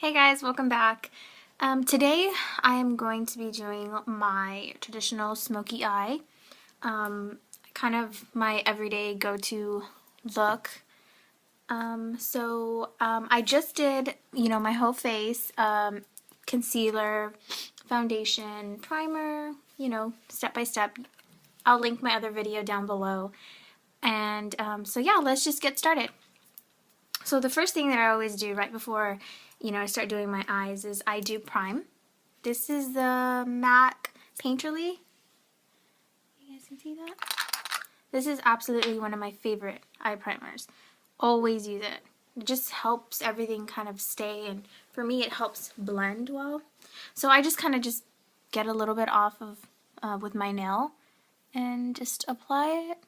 Hey guys, welcome back. Today I am going to be doing my traditional smoky eye, kind of my everyday go-to look. I just did, my whole face, concealer, foundation, primer, step by step. I'll link my other video down below. And yeah, let's just get started. So the first thing that I always do right before, I start doing my eyes is I do prime. This is the MAC Painterly. You guys can see that? This is absolutely one of my favorite eye primers. Always use it. It just helps everything kind of stay, and for me it helps blend well. So I just kind of just get a little bit off of with my nail and just apply it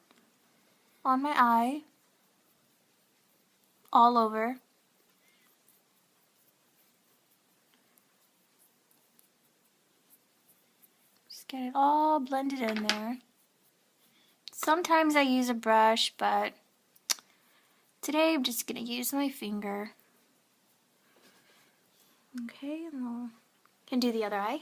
on my eye all over. Just get it all blended in there. Sometimes I use a brush, but today I'm just going to use my finger. Okay, and we'll can do the other eye.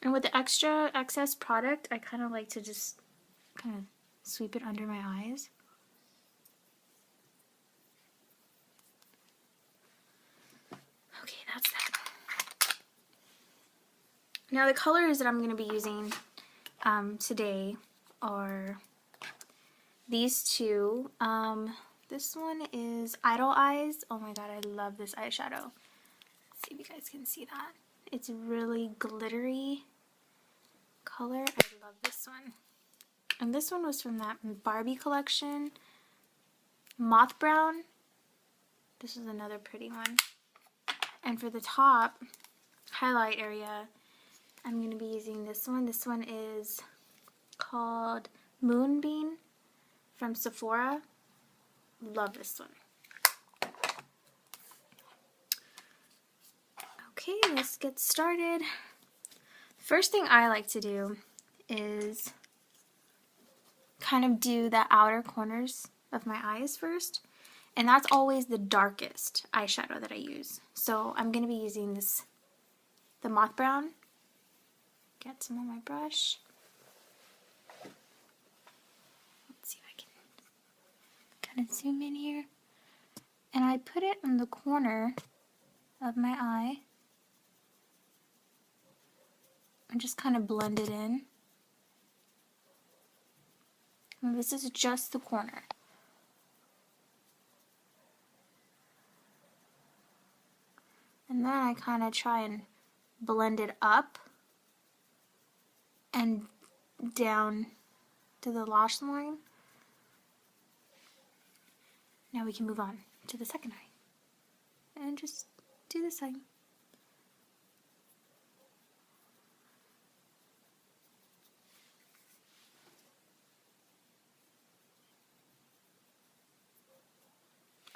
And with the excess product, I kind of like to just kind of sweep it under my eyes. Okay, that's that. Now the colors that I'm going to be using today are these two. This one is Idle Eyes. Oh my god, I love this eyeshadow. Let's see if you guys can see that. It's really glittery color. I love this one. And this one was from that Barbie collection. Moth Brown. This is another pretty one. And for the top highlight area, I'm going to be using this one. This one is called Moonbeam from Sephora. Love this one. Okay, let's get started. First thing I like to do is kind of do the outer corners of my eyes first. And that's always the darkest eyeshadow that I use. So I'm going to be using the Moth Brown. Get some on my brush. Let's see if I can kind of zoom in here. And I put it in the corner of my eye. And just kind of blend it in. And this is just the corner. And then I kind of try and blend it up and down to the lash line. Now we can move on to the second eye. And just do the same.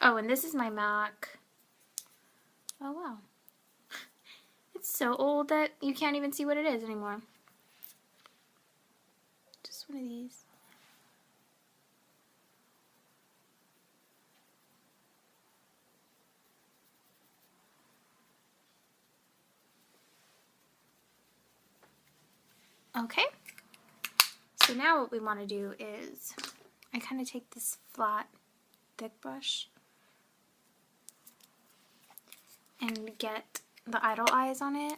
Oh, and this is my MAC. Oh, wow. It's so old that you can't even see what it is anymore. Just one of these. Okay. So now what we want to do is, I kind of take this flat, thick brush and get the Idle Eyes on it.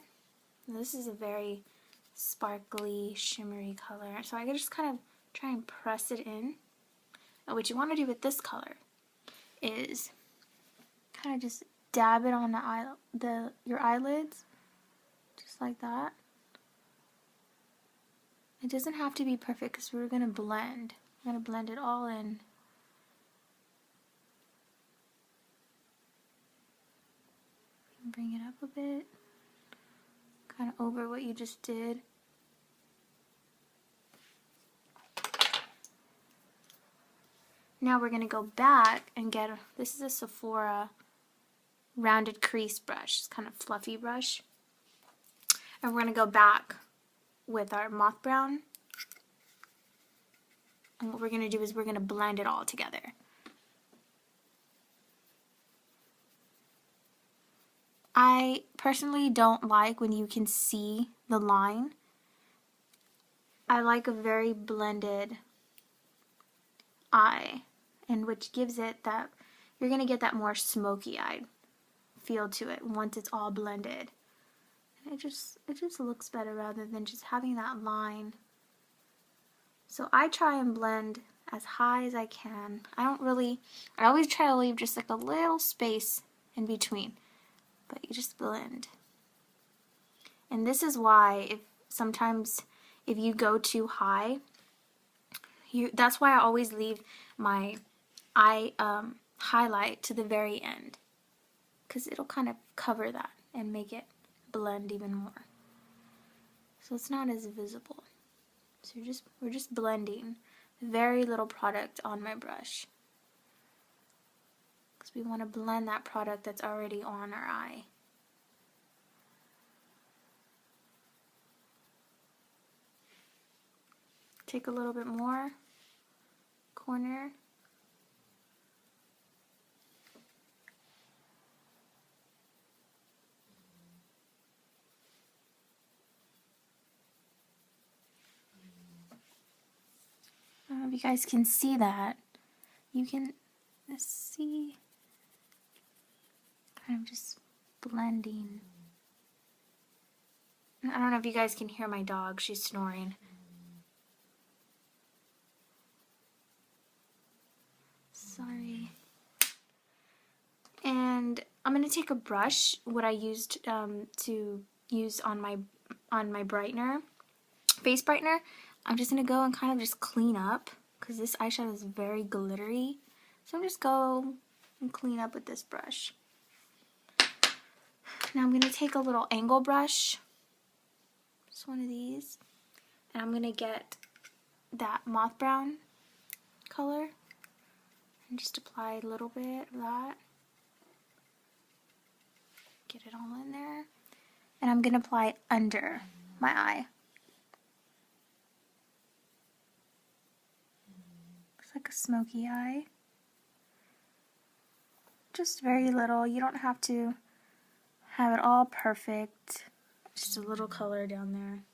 And this is a very sparkly, shimmery color. So I can just kind of try and press it in. And what you want to do with this color is kind of just dab it on your eyelids, just like that. It doesn't have to be perfect because we're going to blend. We're going to blend it all in. Bring it up a bit, kind of over what you just did. Now we're going to go back and get, this is a Sephora rounded crease brush. It's kind of fluffy brush. And we're going to go back with our moth brown. And what we're going to do is we're going to blend it all together. I personally don't like when you can see the line. I like a very blended eye, and which gives it that, you're going to get that more smoky-eyed feel to it once it's all blended. And it just looks better rather than just having that line. So I try and blend as high as I can. I always try to leave just like a little space in between. But you just blend. And this is why sometimes if you go too high, that's why I always leave my eye highlight to the very end, because it'll kind of cover that and make it blend even more. So it's not as visible. So we're just blending very little product on my brush, because we want to blend that product that's already on our eye. Take a little bit more corner. I don't know if you guys can see that. You can see kind of just blending. I don't know if you guys can hear my dog. She's snoring. Sorry. And I'm going to take a brush, what I used to use on my brightener, face brightener. I'm just going to go and kind of just clean up, because this eyeshadow is very glittery. So I'm just go and clean up with this brush. Now I'm going to take a little angle brush, just one of these, and I'm going to get that moth brown color and just apply a little bit of that. Get it all in there. And I'm going to apply it under my eye. Looks like a smoky eye. Just very little. You don't have to have it all perfect. Just a little color down there.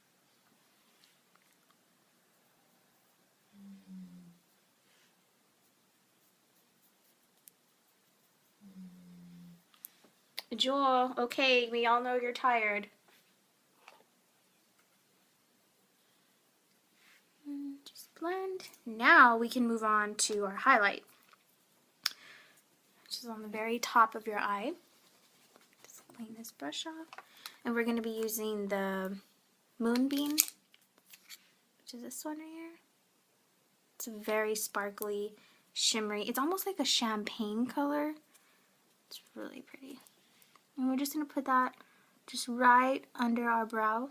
Jewel, okay, we all know you're tired. Just blend. Now we can move on to our highlight, which is on the very top of your eye. Just clean this brush off. And we're going to be using the Moonbeam, which is this one right here. It's a very sparkly, shimmery. It's almost like a champagne color. It's really pretty. And we're just going to put that just right under our brow.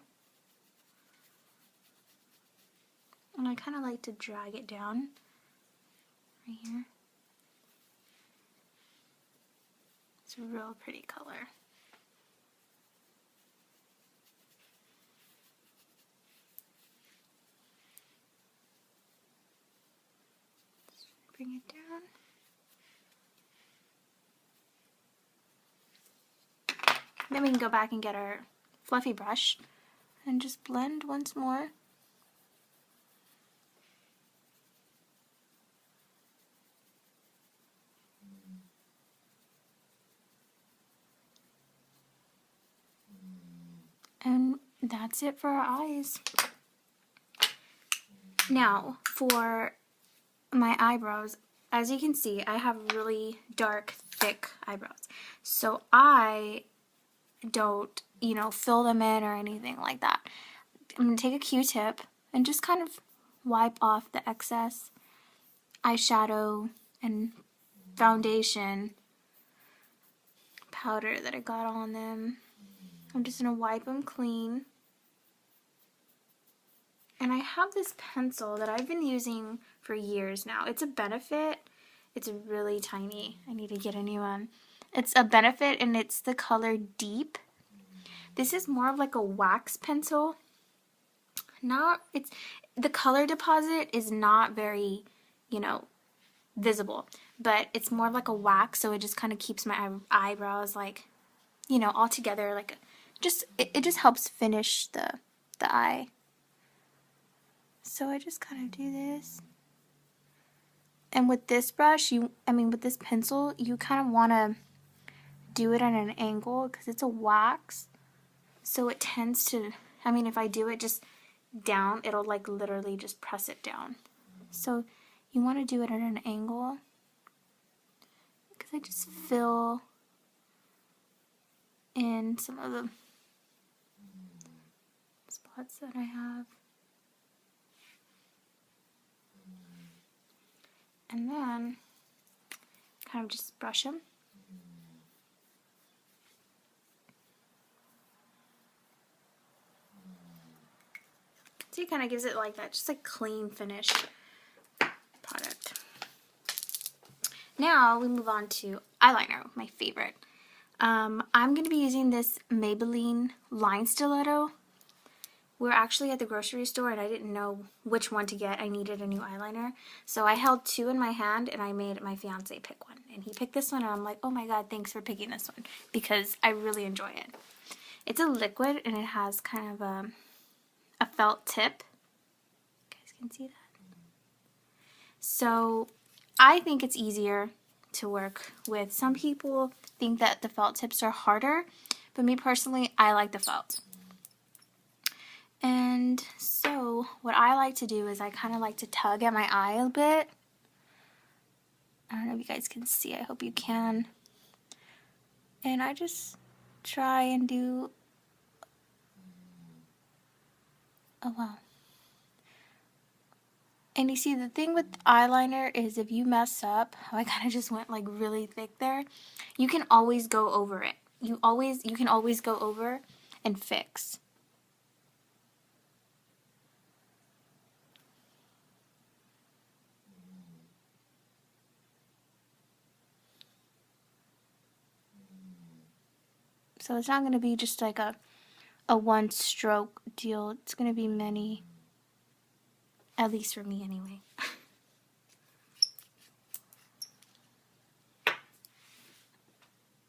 And I kind of like to drag it down right here. It's a real pretty color. Just bring it down. Then we can go back and get our fluffy brush and just blend once more. And that's it for our eyes. Now, for my eyebrows, as you can see, I have really dark, thick eyebrows. So I don't, fill them in or anything like that. I'm going to take a Q-tip and just kind of wipe off the excess eyeshadow and foundation powder that I got on them. I'm just going to wipe them clean. And I have this pencil that I've been using for years now. It's a Benefit. It's really tiny. I need to get a new one. It's a Benefit and it's the color Deep. This is more of like a wax pencil. The color deposit is not very, you know, visible, but it's more of like a wax, so it just kind of keeps my eyebrows like, you know, all together, like it just helps finish the eye. So I just kind of do this. And with this brush, with this pencil, you kind of want to do it at an angle because it's a wax. So it tends to, if I do it just down, it'll like literally just press it down. So you want to do it at an angle because I just fill in some of the spots that I have. And then kind of just brush them. So it kind of gives it like that, just like clean finish product. Now we move on to eyeliner, my favorite. I'm going to be using this Maybelline Line Stiletto. We're actually at the grocery store and I didn't know which one to get. I needed a new eyeliner. So I held two in my hand and I made my fiance pick one. And he picked this one and I'm like, oh my god, thanks for picking this one. Because I really enjoy it. It's a liquid and it has kind of a felt tip. You guys can see that? So I think it's easier to work with. Some people think that the felt tips are harder. But me personally, I like the felt. And so what I like to do is I kind of like to tug at my eye a bit. I don't know if you guys can see. I hope you can. And I just try and do, oh wow. And you see, the thing with eyeliner is if you mess up, how I kind of just went like really thick there, you can always go over it. You can always go over and fix. So it's not going to be just like a one stroke deal. It's going to be many, at least for me anyway.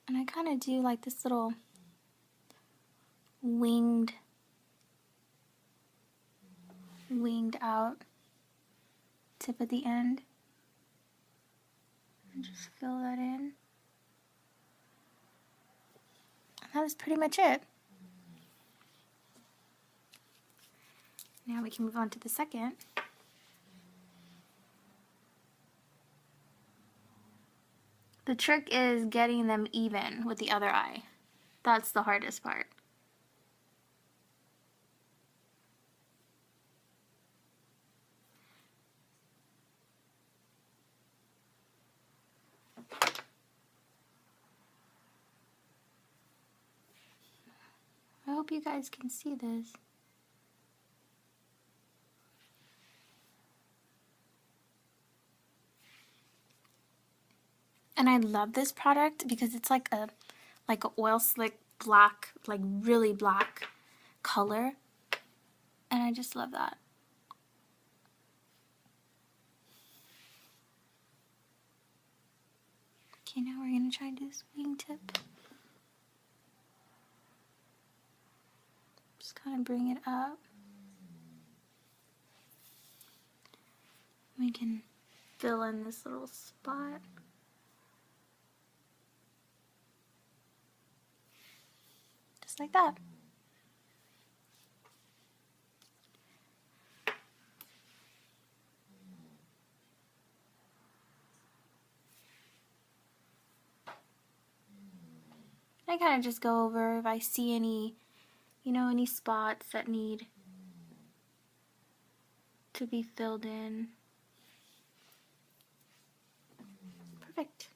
And I kind of do like this little winged out tip at the end. And just fill that in. That is pretty much it. Now we can move on to the second. The trick is getting them even with the other eye. That's the hardest part. I hope you guys can see this. And I love this product because it's like a oil slick black, like really black color. And I just love that. Okay, now we're going to try this wingtip. Just kind of bring it up. We can fill in this little spot. Just like that. I kind of just go over if I see any, any spots that need to be filled in. Perfect.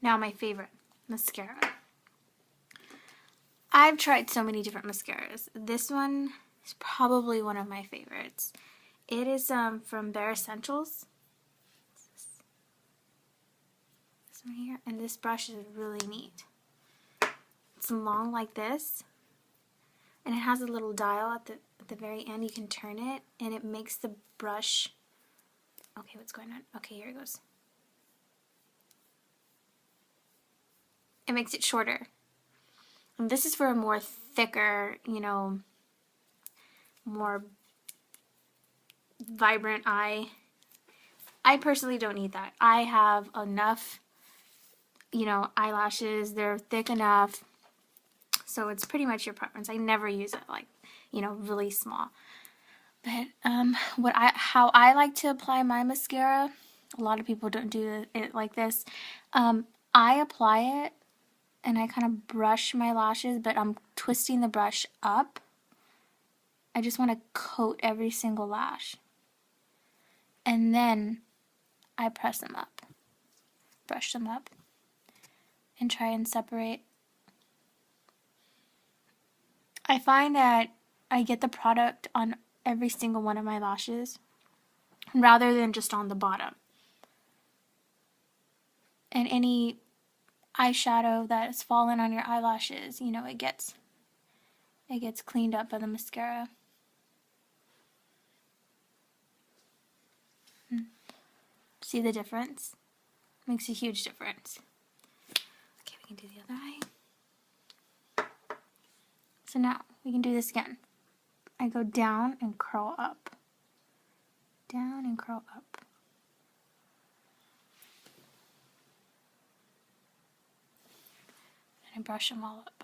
Now my favorite, mascara. I've tried so many different mascaras. This one is probably one of my favorites. It is from Bare Essentials. This one here, and this brush is really neat. It's long like this, and it has a little dial at the very end. You can turn it, and it makes the brush. Okay, what's going on? Okay, here it goes. It makes it shorter. And this is for a more thicker, you know, more vibrant eye. I personally don't need that. I have enough, you know, eyelashes. They're thick enough. So it's pretty much your preference. I never use it like, you know, really small. But how I like to apply my mascara, a lot of people don't do it like this. I apply it and I kind of brush my lashes, but I'm twisting the brush up. I just want to coat every single lash. And then I press them up, brush them up, and try and separate. I find that I get the product on every single one of my lashes rather than just on the bottom. And any eyeshadow that has fallen on your eyelashes, you know, it gets cleaned up by the mascara. See the difference? Makes a huge difference. Okay, we can do the other eye. So now we can do this again. I go down and curl up. Down and curl up. And I brush them all up.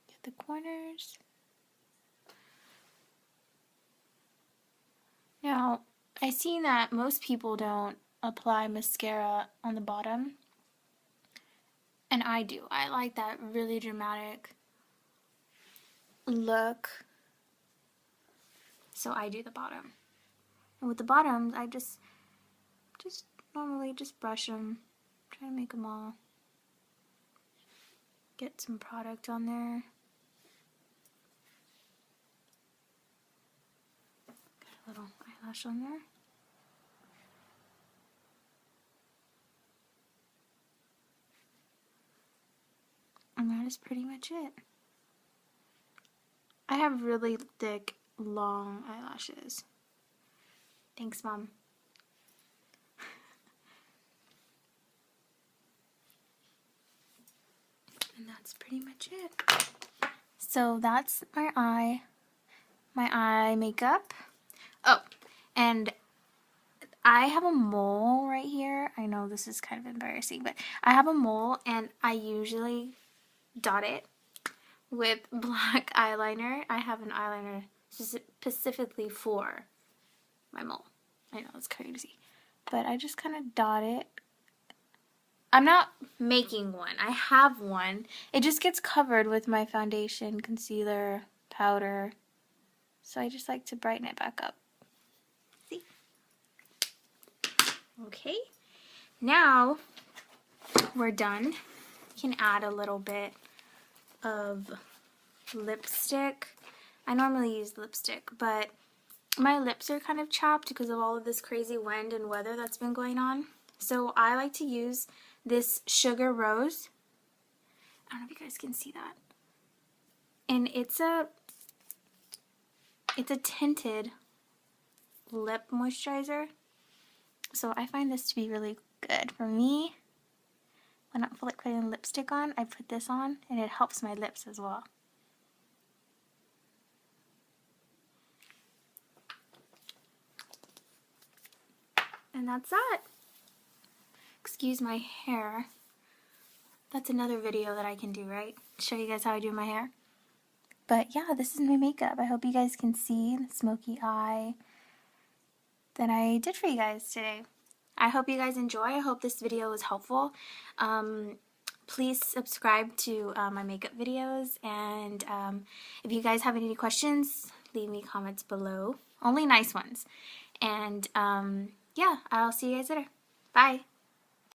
Get the corners. Now, I see that most people don't apply mascara on the bottom, and I do. I like that really dramatic look, so I do the bottom. And with the bottoms, I just normally just brush them, try to make them all get some product on there. Got a little eyelash on there. And that is pretty much it. I have really thick, long eyelashes. Thanks, Mom. And that's pretty much it. So that's my eye makeup. Oh, and I have a mole right here. I know this is kind of embarrassing, but I have a mole and I usually dot it with black eyeliner. I have an eyeliner specifically for my mole. I know, it's crazy. But I just kind of dot it. I'm not making one. I have one. It just gets covered with my foundation, concealer, powder. So I just like to brighten it back up. See? Okay. Now we're done. You can add a little bit of lipstick. I normally use lipstick, but my lips are kind of chapped because of all of this crazy wind and weather that's been going on. So I like to use this Sugar Rose. I don't know if you guys can see that. And it's a tinted lip moisturizer. So I find this to be really good. For me, when I feel like putting lipstick on, I put this on and it helps my lips as well. And that's that. Excuse my hair. That's another video that I can do, right? Show you guys how I do my hair. But yeah, this is my makeup. I hope you guys can see the smoky eye that I did for you guys today. I hope you guys enjoy. I hope this video was helpful. Please subscribe to my makeup videos, and if you guys have any questions, leave me comments below. Only nice ones. And yeah, I'll see you guys later. Bye.